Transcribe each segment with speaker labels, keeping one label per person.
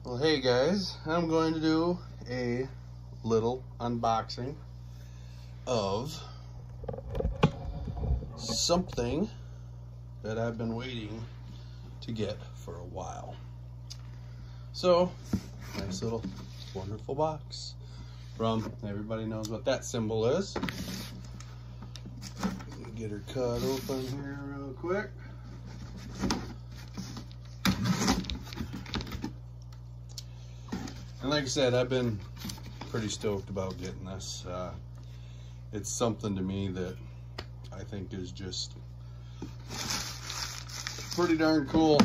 Speaker 1: Well, hey guys, I'm going to do a little unboxing of something that I've been waiting to get for a while. So, nice little wonderful box from, everybody knows what that symbol is. Get her cut open here real quick. And like I said, I've been pretty stoked about getting this. It's something to me that I think is just pretty darn cool.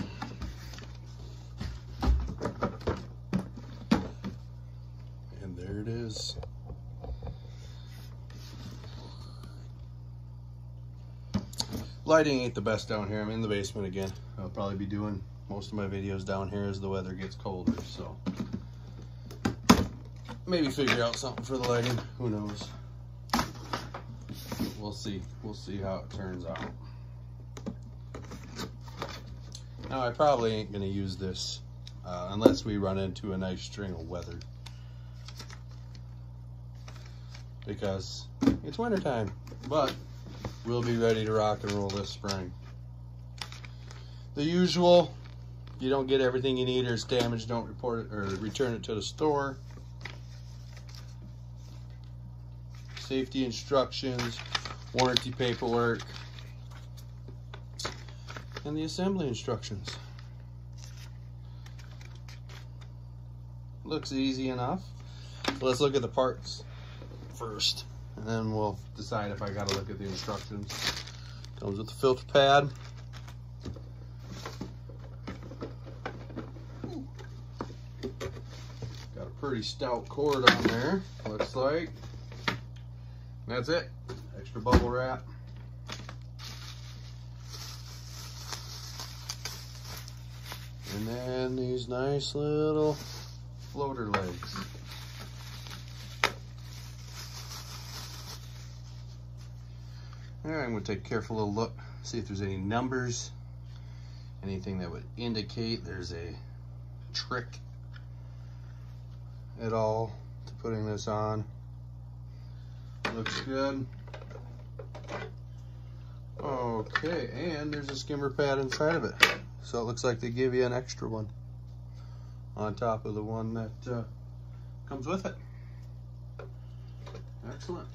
Speaker 1: And there it is. Lighting ain't the best down here. I'm in the basement again. I'll probably be doing most of my videos down here as the weather gets colder, so maybe figure out something for the lighting. Who knows? We'll see. We'll see how it turns out. Now, I probably ain't going to use this unless we run into a nice string of weather, because it's wintertime, but we'll be ready to rock and roll this spring. The usual, you don't get everything you need or it's damaged, don't report it or return it to the store. Safety instructions, warranty paperwork, and the assembly instructions. Looks easy enough. Let's look at the parts first, and then we'll decide if I gotta look at the instructions. Comes with the filter pad. Got a pretty stout cord on there, looks like. That's it. Extra bubble wrap. And then these nice little floater legs. Alright, I'm going to take a careful little look, see if there's any numbers, anything that would indicate there's a trick at all to putting this on. Looks good. Okay, and there's a skimmer pad inside of it. So it looks like they give you an extra one on top of the one that comes with it. Excellent.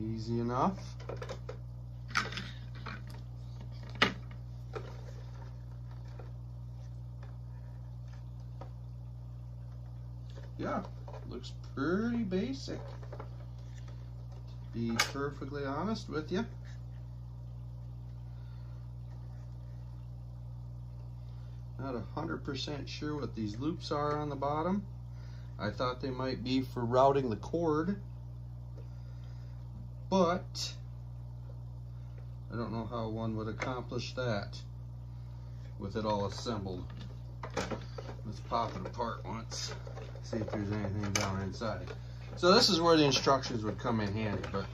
Speaker 1: Easy enough. Yeah, looks pretty basic, to be perfectly honest with you. Not 100% sure what these loops are on the bottom. I thought they might be for routing the cord, but I don't know how one would accomplish that with it all assembled. Let's pop it apart once, see if there's anything down inside. So this is where the instructions would come in handy, but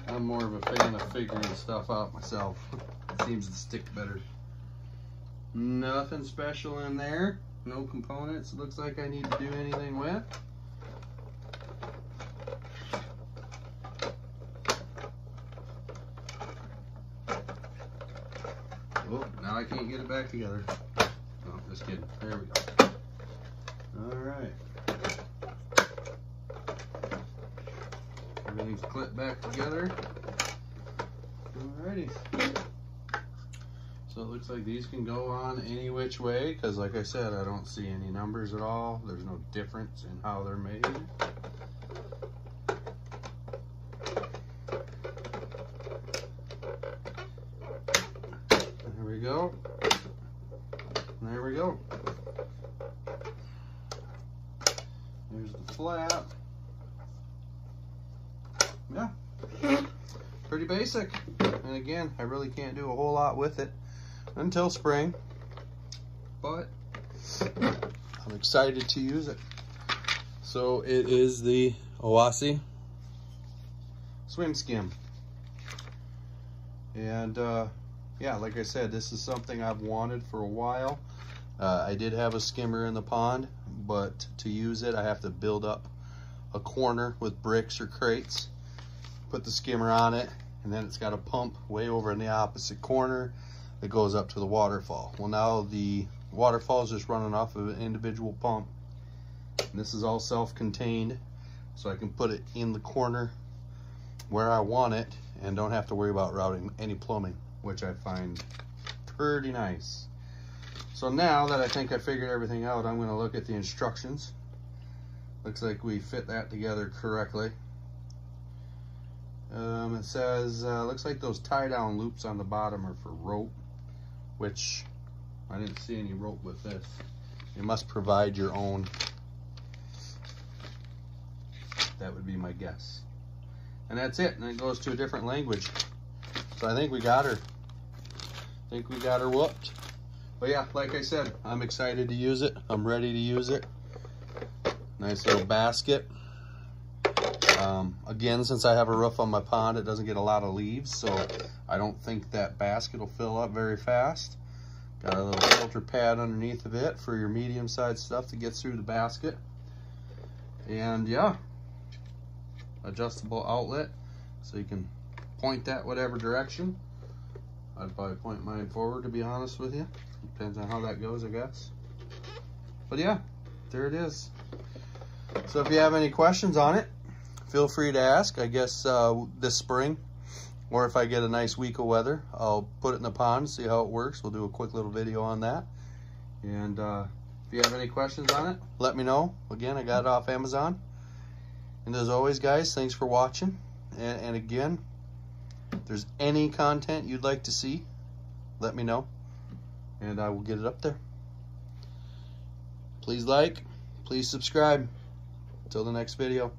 Speaker 1: I'm more of a fan of figuring stuff out myself. It seems to stick better. Nothing special in there, no components it looks like I need to do anything with. Oh, now I can't get it back together. Oh, just kidding. There we go. Alright. Everything's clipped back together. Alrighty. So it looks like these can go on any which way, because like I said, I don't see any numbers at all. There's no difference in how they're made. There we go. There we go. There's the flap. Yeah, pretty basic. And again, I really can't do a whole lot with it until spring, but I'm excited to use it. So it is the OASE swim skim. And yeah, like I said, this is something I've wanted for a while. I did have a skimmer in the pond, but to use it I have to build up a corner with bricks or crates, put the skimmer on it, and then it's got a pump way over in the opposite corner that goes up to the waterfall. Well, now the waterfall is just running off of an individual pump, and this is all self-contained, so I can put it in the corner where I want it and don't have to worry about routing any plumbing, which I find pretty nice. So now that I think I figured everything out, I'm going to look at the instructions. Looks like we fit that together correctly. It says, looks like those tie-down loops on the bottom are for rope, which I didn't see any rope with this. You must provide your own. That would be my guess. And that's it, and it goes to a different language. So I think we got her. Whooped. But yeah, like I said, I'm excited to use it. I'm ready to use it. Nice little basket. Again, since I have a roof on my pond, it doesn't get a lot of leaves, so I don't think that basket will fill up very fast. Got a little filter pad underneath of it for your medium-sized stuff to get through the basket. And yeah, adjustable outlet, so you can point that whatever direction. I'd probably point mine forward, to be honest with you. Depends on how that goes, I guess. But yeah, there it is. So if you have any questions on it, feel free to ask. I guess this spring, or if I get a nice week of weather, I'll put it in the pond, see how it works. We'll do a quick little video on that. And if you have any questions on it, let me know. Again, I got it off Amazon. And as always, guys, thanks for watching. And again, if there's any content you'd like to see, let me know, and I will get it up there. Please like, please subscribe. Until the next video.